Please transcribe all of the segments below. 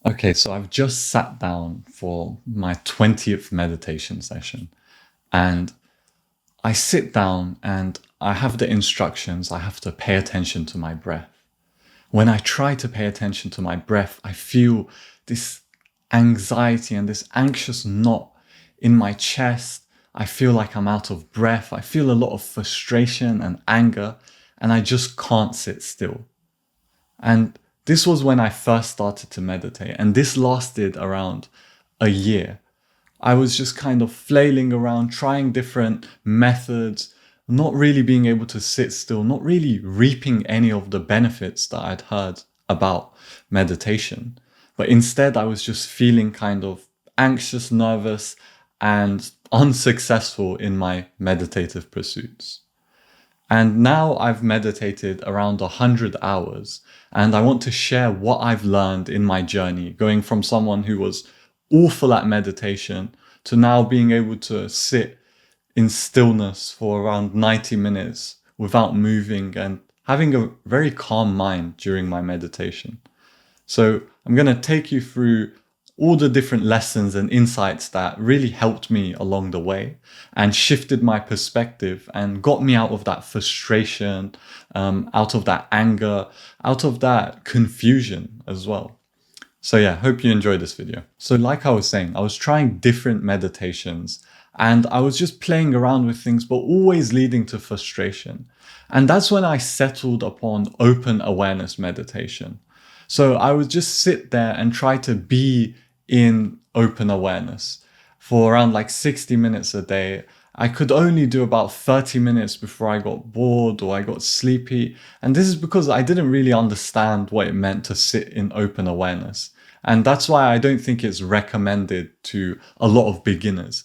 Okay, so I've just sat down for my 20th meditation session, and I sit down and I have the instructions. I have to pay attention to my breath. When I try to pay attention to my breath, I feel this anxiety and this anxious knot in my chest. I feel like I'm out of breath. I feel a lot of frustration and anger, and I just can't sit still. And this was when I first started to meditate, and this lasted around a year. I was just kind of flailing around, trying different methods, not really being able to sit still, not really reaping any of the benefits that I'd heard about meditation. But instead, I was just feeling kind of anxious, nervous, and unsuccessful in my meditative pursuits. And now I've meditated around 100 hours, and I want to share what I've learned in my journey, going from someone who was awful at meditation to now being able to sit in stillness for around 90 minutes without moving and having a very calm mind during my meditation. So I'm going to take you through all the different lessons and insights that really helped me along the way and shifted my perspective and got me out of that frustration, out of that anger, out of that confusion as well. So yeah, hope you enjoy this video. So like I was saying, I was trying different meditations and I was just playing around with things, but always leading to frustration. And that's when I settled upon open awareness meditation. So I would just sit there and try to be in open awareness for around like 60 minutes a day. I could only do about 30 minutes before I got bored or I got sleepy. And this is because I didn't really understand what it meant to sit in open awareness. And that's why I don't think it's recommended to a lot of beginners.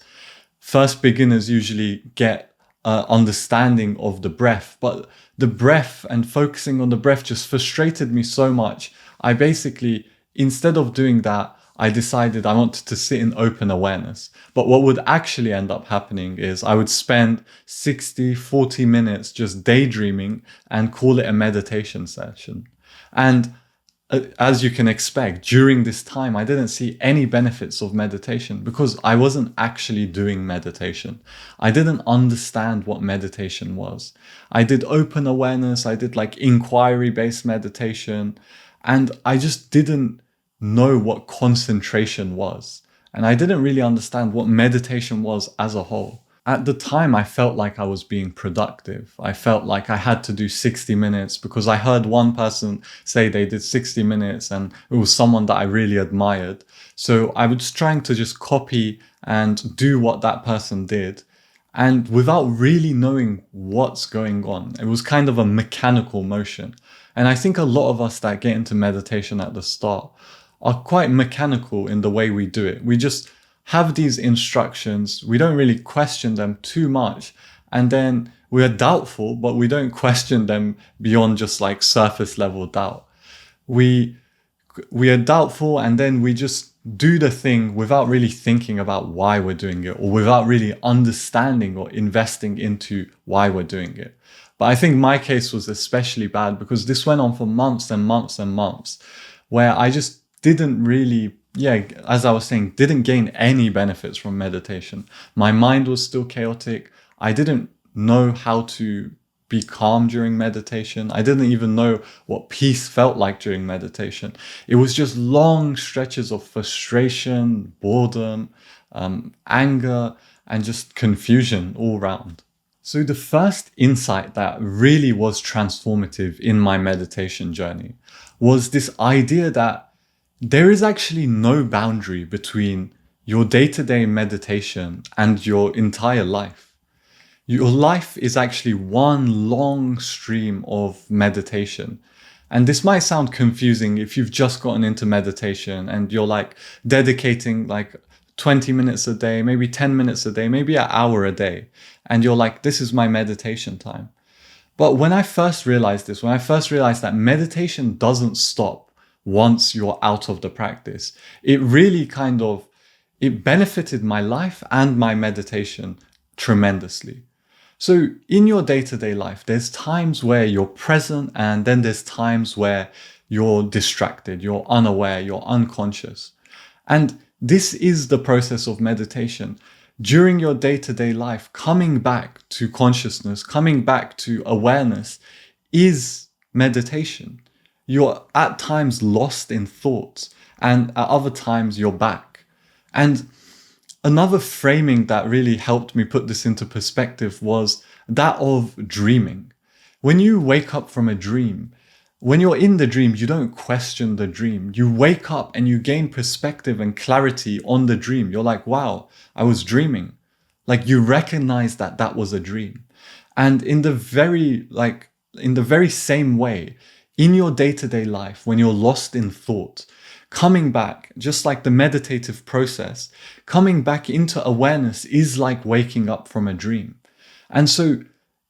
First, beginners usually get understanding of the breath, but the breath and focusing on the breath just frustrated me so much. I basically, instead of doing that, I decided I wanted to sit in open awareness. But what would actually end up happening is I would spend 60, 40 minutes just daydreaming and call it a meditation session. And as you can expect, during this time, I didn't see any benefits of meditation because I wasn't actually doing meditation. I didn't understand what meditation was. I did open awareness, I did like inquiry-based meditation, and I just didn't know what concentration was. And I didn't really understand what meditation was as a whole. At the time, I felt like I was being productive. I felt like I had to do 60 minutes because I heard one person say they did 60 minutes and it was someone that I really admired. So I was trying to just copy and do what that person did. And without really knowing what's going on, it was kind of a mechanical motion. And I think a lot of us that get into meditation at the start are quite mechanical in the way we do it. We just have these instructions, we don't really question them too much, and then we are doubtful, but we don't question them beyond just like surface level doubt. We we are doubtful and then we just do the thing without really thinking about why we're doing it or without really understanding or investing into why we're doing it. But I think my case was especially bad because this went on for months and months and months where I just didn't really, as I was saying, didn't gain any benefits from meditation. My mind was still chaotic. I didn't know how to be calm during meditation. I didn't even know what peace felt like during meditation. It was just long stretches of frustration, boredom, anger, and just confusion all round. So the first insight that really was transformative in my meditation journey was this idea that there is actually no boundary between your day-to-day meditation and your entire life. Your life is actually one long stream of meditation. And this might sound confusing if you've just gotten into meditation and you're like dedicating like 20 minutes a day, maybe 10 minutes a day, maybe an hour a day. And you're like, this is my meditation time. But when I first realized this, when I first realized that meditation doesn't stop once you're out of the practice, it really it benefited my life and my meditation tremendously. So in your day-to-day life, there's times where you're present and then there's times where you're distracted, you're unaware, you're unconscious. And this is the process of meditation. During your day-to-day life, coming back to consciousness, coming back to awareness is meditation. You're at times lost in thoughts, and at other times you're back. And another framing that really helped me put this into perspective was that of dreaming. When you wake up from a dream, when you're in the dream, you don't question the dream. You wake up and you gain perspective and clarity on the dream. You're like, wow, I was dreaming. Like, you recognize that that was a dream. And in the very same way, in your day-to-day life, when you're lost in thought, coming back, just like the meditative process, coming back into awareness is like waking up from a dream. And so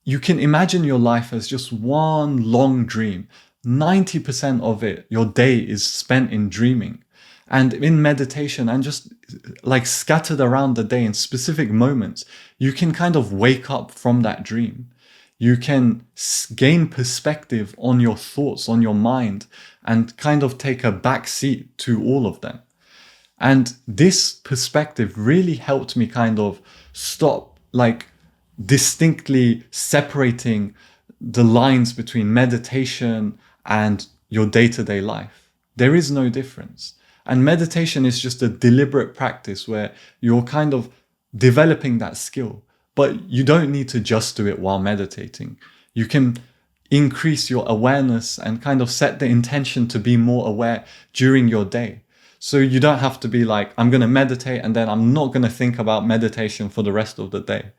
you can imagine your life as just one long dream. 90% of it, your day is spent in dreaming and in meditation, and just like scattered around the day in specific moments, you can kind of wake up from that dream. You can gain perspective on your thoughts, on your mind, and kind of take a back seat to all of them. And this perspective really helped me kind of stop like distinctly separating the lines between meditation and your day-to-day life. There is no difference. And meditation is just a deliberate practice where you're kind of developing that skill. But you don't need to just do it while meditating. You can increase your awareness and kind of set the intention to be more aware during your day. So you don't have to be like, I'm going to meditate and then I'm not going to think about meditation for the rest of the day.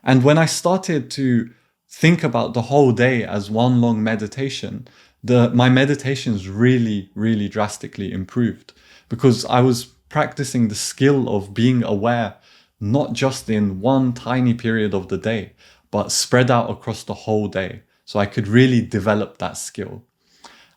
And when I started to think about the whole day as one long meditation, my meditations really, really drastically improved, because I was practicing the skill of being aware, not just in one tiny period of the day, but spread out across the whole day. So I could really develop that skill.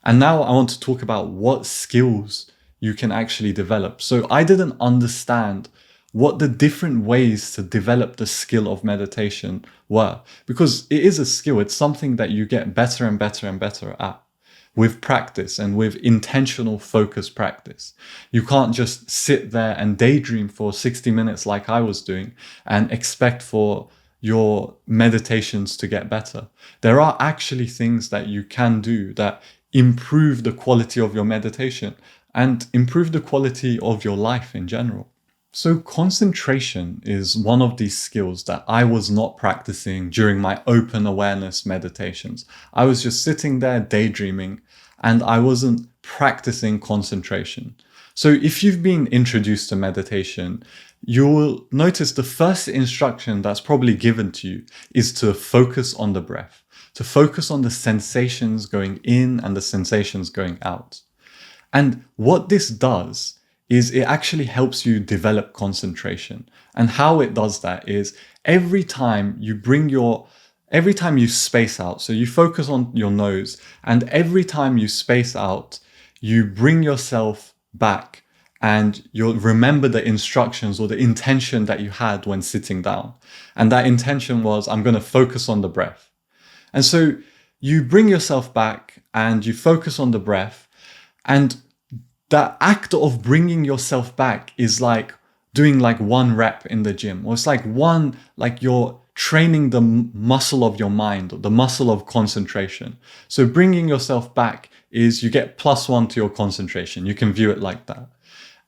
And now I want to talk about what skills you can actually develop. So I didn't understand what the different ways to develop the skill of meditation were, because it is a skill. It's something that you get better and better and better at with practice and with intentional focus practice. You can't just sit there and daydream for 60 minutes like I was doing and expect for your meditations to get better. There are actually things that you can do that improve the quality of your meditation and improve the quality of your life in general. So concentration is one of these skills that I was not practicing during my open awareness meditations. I was just sitting there daydreaming and I wasn't practicing concentration. So if you've been introduced to meditation, you will notice the first instruction that's probably given to you is to focus on the breath, to focus on the sensations going in and the sensations going out. And what this does is it actually helps you develop concentration. And how it does that is every time you space out, so you focus on your nose, and every time you space out, you bring yourself back and you'll remember the instructions or the intention that you had when sitting down. And that intention was, I'm going to focus on the breath. And so you bring yourself back and you focus on the breath, and that act of bringing yourself back is like doing like one rep in the gym, or it's like you're training the muscle of your mind, the muscle of concentration. So bringing yourself back is you get +1 to your concentration. You can view it like that.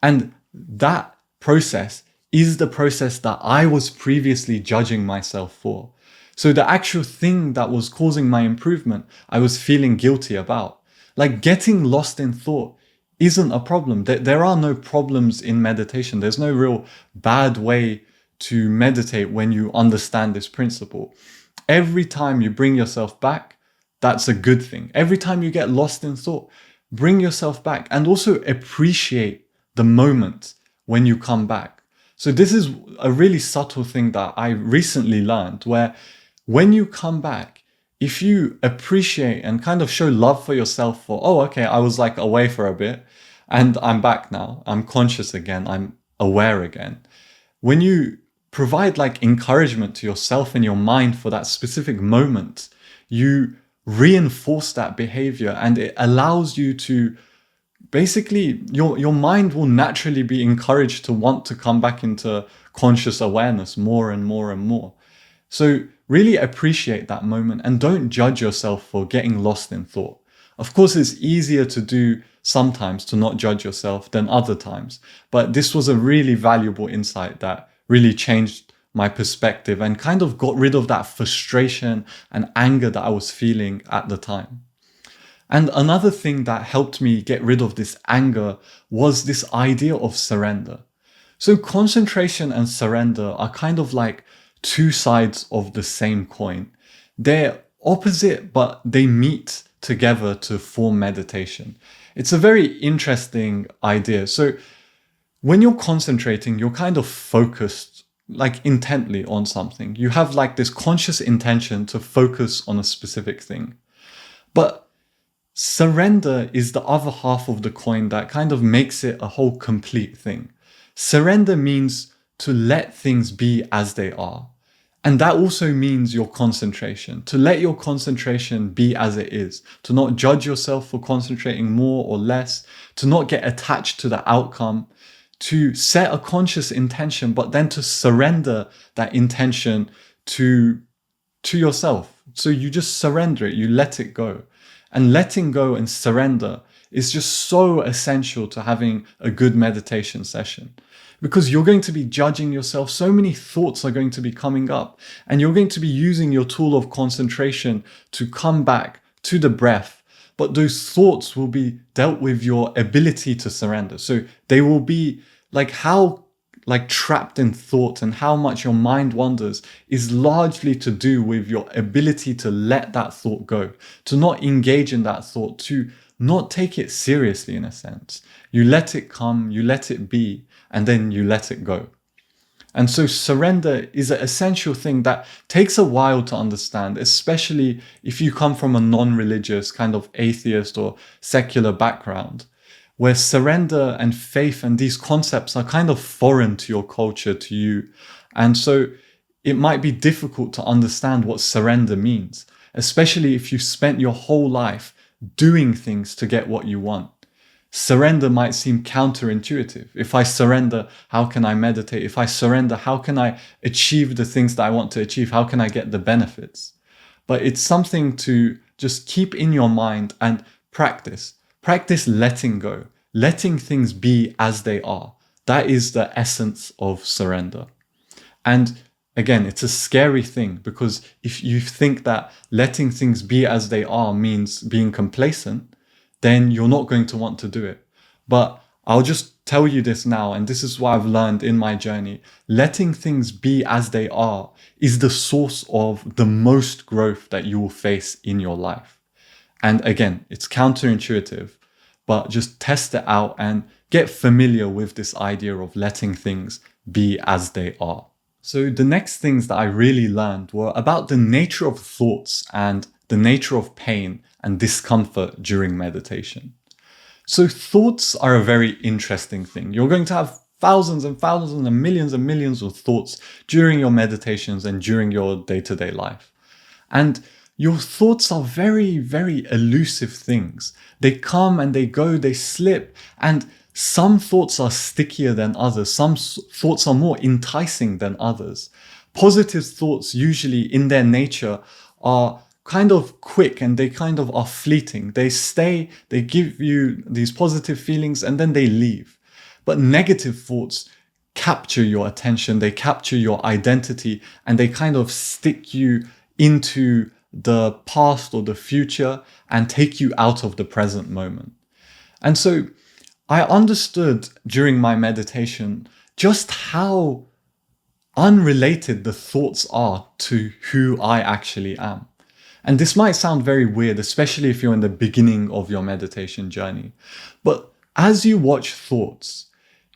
And that process is the process that I was previously judging myself for. So the actual thing that was causing my improvement, I was feeling guilty about. Like getting lost in thought isn't a problem. There are no problems in meditation. There's no real bad way to meditate when you understand this principle. Every time you bring yourself back, that's a good thing. Every time you get lost in thought, bring yourself back and also appreciate the moment when you come back. So this is a really subtle thing that I recently learned, where when you come back, if you appreciate and kind of show love for yourself for, oh, okay, I was like away for a bit and I'm back now. I'm conscious again. I'm aware again. When you provide like encouragement to yourself and your mind for that specific moment, you reinforce that behavior, and it allows you to basically, your mind will naturally be encouraged to want to come back into conscious awareness more and more and more. So really appreciate that moment and don't judge yourself for getting lost in thought. Of course, it's easier to do sometimes to not judge yourself than other times, but this was a really valuable insight that really changed my perspective and kind of got rid of that frustration and anger that I was feeling at the time. And another thing that helped me get rid of this anger was this idea of surrender. So concentration and surrender are kind of like two sides of the same coin. They're opposite, but they meet together to form meditation. It's a very interesting idea. So when you're concentrating, you're kind of focused like intently on something. You have like this conscious intention to focus on a specific thing. But surrender is the other half of the coin that kind of makes it a whole complete thing. Surrender means to let things be as they are. And that also means your concentration, to let your concentration be as it is, to not judge yourself for concentrating more or less, to not get attached to the outcome, to set a conscious intention, but then to surrender that intention to yourself. So you just surrender it, you let it go. And letting go and surrender is just so essential to having a good meditation session. Because you're going to be judging yourself. So many thoughts are going to be coming up, and you're going to be using your tool of concentration to come back to the breath. But those thoughts will be dealt with your ability to surrender. So they will be like how trapped in thought and how much your mind wanders is largely to do with your ability to let that thought go, to not engage in that thought, to not take it seriously in a sense. You let it come, you let it be, and then you let it go. And so surrender is an essential thing that takes a while to understand, especially if you come from a non-religious kind of atheist or secular background, where surrender and faith and these concepts are kind of foreign to your culture, to you. And so it might be difficult to understand what surrender means, especially if you spent your whole life doing things to get what you want. Surrender might seem counterintuitive. If I surrender, how can I meditate? If I surrender, how can I achieve the things that I want to achieve? How can I get the benefits? But it's something to just keep in your mind and practice. Practice letting go, letting things be as they are. That is the essence of surrender. And again, it's a scary thing, because if you think that letting things be as they are means being complacent, then you're not going to want to do it. But I'll just tell you this now, and this is what I've learned in my journey. Letting things be as they are is the source of the most growth that you will face in your life. And again, it's counterintuitive, but just test it out and get familiar with this idea of letting things be as they are. So the next things that I really learned were about the nature of thoughts and the nature of pain and discomfort during meditation. So thoughts are a very interesting thing. You're going to have thousands and thousands and millions of thoughts during your meditations and during your day-to-day life. And your thoughts are very, very elusive things. They come and they go, they slip, and some thoughts are stickier than others. Some thoughts are more enticing than others. Positive thoughts usually in their nature are kind of quick and they kind of are fleeting. They stay, they give you these positive feelings and then they leave. But negative thoughts capture your attention, they capture your identity, and they kind of stick you into the past or the future and take you out of the present moment. And so I understood during my meditation just how unrelated the thoughts are to who I actually am. And this might sound very weird, especially if you're in the beginning of your meditation journey. But as you watch thoughts,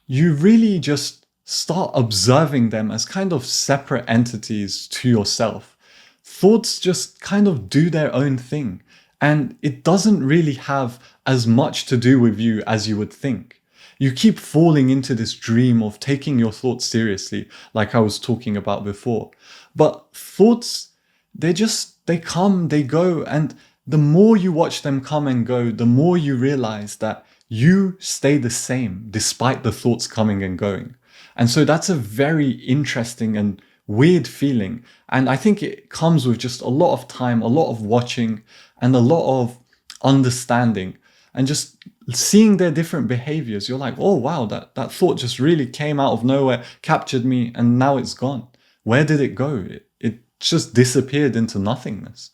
you really just start observing them as kind of separate entities to yourself. Thoughts just kind of do their own thing, and it doesn't really have as much to do with you as you would think. You keep falling into this dream of taking your thoughts seriously, like I was talking about before. But thoughts, they come, they go, and the more you watch them come and go, the more you realize that you stay the same despite the thoughts coming and going. And so that's a very interesting and weird feeling. And I think it comes with just a lot of time, a lot of watching, and a lot of understanding, and just seeing their different behaviors. You're like, oh wow, that thought just really came out of nowhere, captured me, and now it's gone. Where did it go? It just disappeared into nothingness.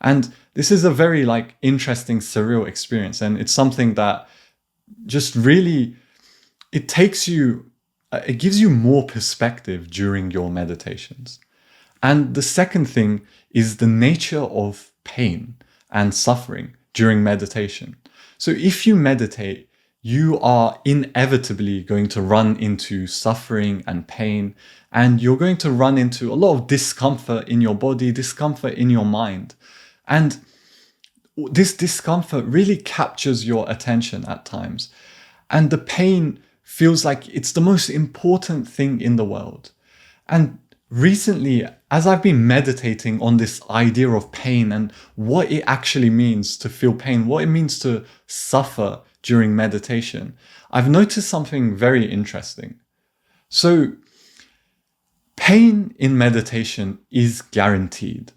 And this is a very like interesting, surreal experience. And it's something that just really, it takes you, it gives you more perspective during your meditations. And the second thing is the nature of pain and suffering during meditation. So if you meditate, you are inevitably going to run into suffering and pain, and you're going to run into a lot of discomfort in your body, discomfort in your mind. And this discomfort really captures your attention at times. And the pain feels like it's the most important thing in the world. And recently, as I've been meditating on this idea of pain and what it actually means to feel pain, what it means to suffer during meditation, I've noticed something very interesting. So, pain in meditation is guaranteed.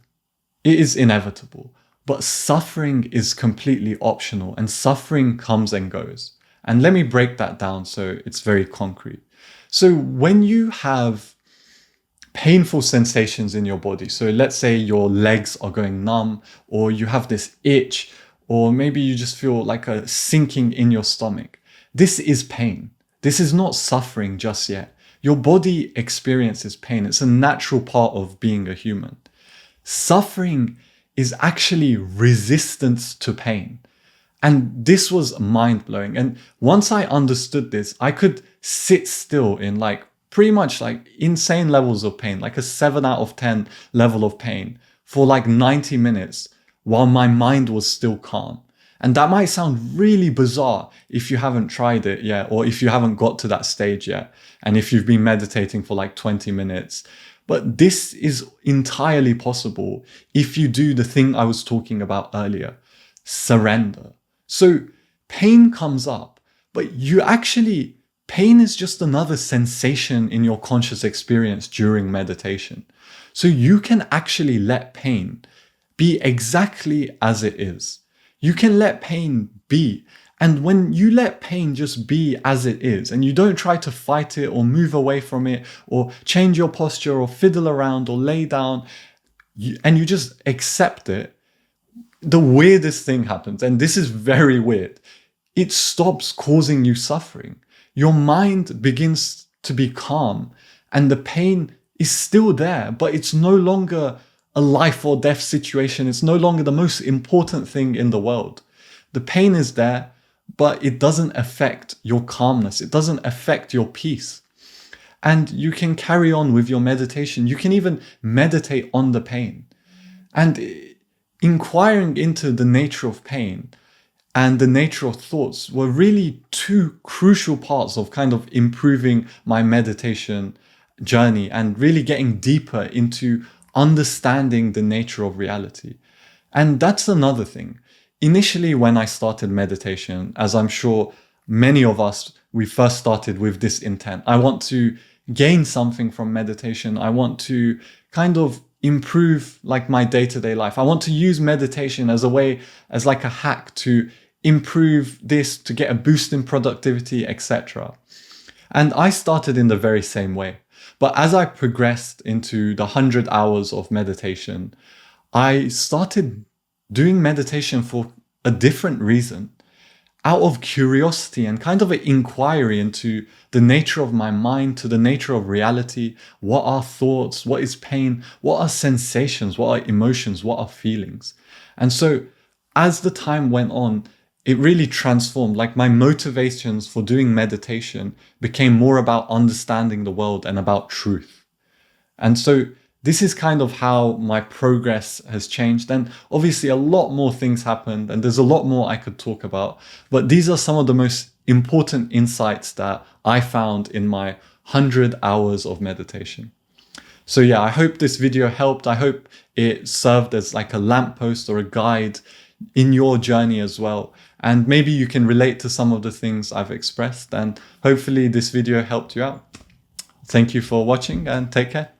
It is inevitable. But suffering is completely optional, and suffering comes and goes. And let me break that down so it's very concrete. So when you have painful sensations in your body, so let's say your legs are going numb, or you have this itch, or maybe you just feel like a sinking in your stomach. This is pain. This is not suffering just yet. Your body experiences pain. It's a natural part of being a human. Suffering is actually resistance to pain. And this was mind-blowing. And once I understood this, I could sit still in like pretty much like insane levels of pain, like a 7 out of 10 level of pain for like 90 minutes while my mind was still calm. And that might sound really bizarre if you haven't tried it yet, or if you haven't got to that stage yet, and if you've been meditating for like 20 minutes. But this is entirely possible if you do the thing I was talking about earlier, surrender. So pain comes up, but pain is just another sensation in your conscious experience during meditation. So you can actually let pain be exactly as it is. You can let pain be. And when you let pain just be as it is, and you don't try to fight it or move away from it or change your posture or fiddle around or lay down, and you just accept it, the weirdest thing happens. And this is very weird. It stops causing you suffering. Your mind begins to be calm, and the pain is still there, but it's no longer a life or death situation. It's no longer the most important thing in the world. The pain is there, but it doesn't affect your calmness. It doesn't affect your peace. And you can carry on with your meditation. You can even meditate on the pain. And inquiring into the nature of pain and the nature of thoughts were really two crucial parts of kind of improving my meditation journey and really getting deeper into understanding the nature of reality. And that's another thing. Initially, when I started meditation, as I'm sure many of us, we first started with this intent. I want to gain something from meditation. I want to kind of improve like my day-to-day life. I want to use meditation as a way, as like a hack to improve this, to get a boost in productivity, etc. And I started in the very same way. But as I progressed into the 100 hours of meditation, I started doing meditation for a different reason, out of curiosity and kind of an inquiry into the nature of my mind, to the nature of reality. What are thoughts? What is pain? What are sensations? What are emotions? What are feelings? And so as the time went on, it really transformed. Like my motivations for doing meditation became more about understanding the world and about truth. And so this is kind of how my progress has changed. And obviously a lot more things happened and there's a lot more I could talk about. But these are some of the most important insights that I found in my 100 hours of meditation. So yeah, I hope this video helped. I hope it served as like a lamppost or a guide in your journey as well. And maybe you can relate to some of the things I've expressed, and hopefully this video helped you out. Thank you for watching and take care.